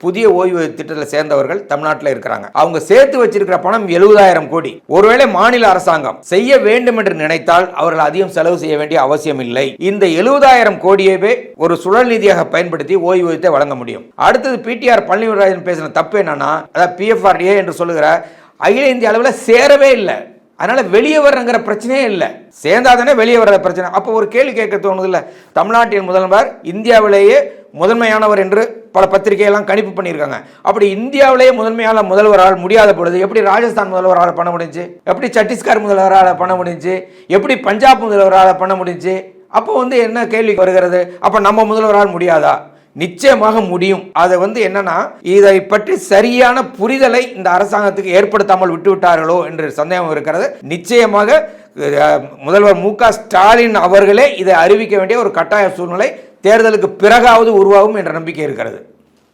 புதிய ஓய்வு திட்டத்தில் சேர்ந்தவர்கள் தமிழ்நாட்டில் இருக்கிறாங்க. அவங்க சேர்த்து வச்சிருக்கிற பணம் 70,000 கோடி. ஒருவேளை மாநில அரசாங்கம் செய்ய வேண்டும் என்று நினைத்தால் அவர்கள் அதிகம் செலவு செய்ய வேண்டிய அவசியம் இல்லை. இந்த 70,000 கோடியவே ஒரு சுழல் நிதியாக பயன்படுத்தி ஓய்வூதியத்தை வழங்க முடியும். அடுத்தது பிடிஆர் பழனிவேல்ராஜன் பேசின தப்பு என்னன்னா, அதாவது பிஎஃப்ஆர்டிஏ என்று சொல்லுகிற அகில இந்திய அளவில் சேரவே இல்லை. அதனால வெளியே வர்றங்கிற பிரச்சனையே இல்லை. சேர்ந்தாதானே வெளியே வர்ற பிரச்சனை. அப்போ ஒரு கேள்வி கேட்க தோணுது இல்லை, தமிழ்நாட்டின் முதல்வர் இந்தியாவிலேயே முதன்மையானவர் என்று பல பத்திரிகையெல்லாம் கணிப்பு பண்ணியிருக்காங்க. அப்படி இந்தியாவிலேயே முதன்மையான முதல்வரால் முடியாத பொழுது எப்படி ராஜஸ்தான் முதல்வரால் பண்ண முடிஞ்சு, எப்படி சத்தீஸ்கர் முதல்வரால் பண்ண முடிஞ்சு, எப்படி பஞ்சாப் முதல்வரால் பண்ண முடிஞ்சு? அப்போ என்ன கேள்வி வருகிறது, அப்போ நம்ம முதல்வரால் முடியாதா? நிச்சயமாக முடியும். அதை என்னன்னா, இதை பற்றி சரியான புரிதலை இந்த அரசாங்கத்துக்கு ஏற்படுத்தாமல் விட்டுவிட்டார்களோ என்று சந்தேகம் இருக்கிறது. நிச்சயமாக முதல்வர் மு.க. ஸ்டாலின் அவர்களே இதை அறிவிக்க வேண்டிய ஒரு கட்டாய சூழ்நிலை தேர்தலுக்கு பிறகாவது உருவாகும் என்ற நம்பிக்கை இருக்கிறது.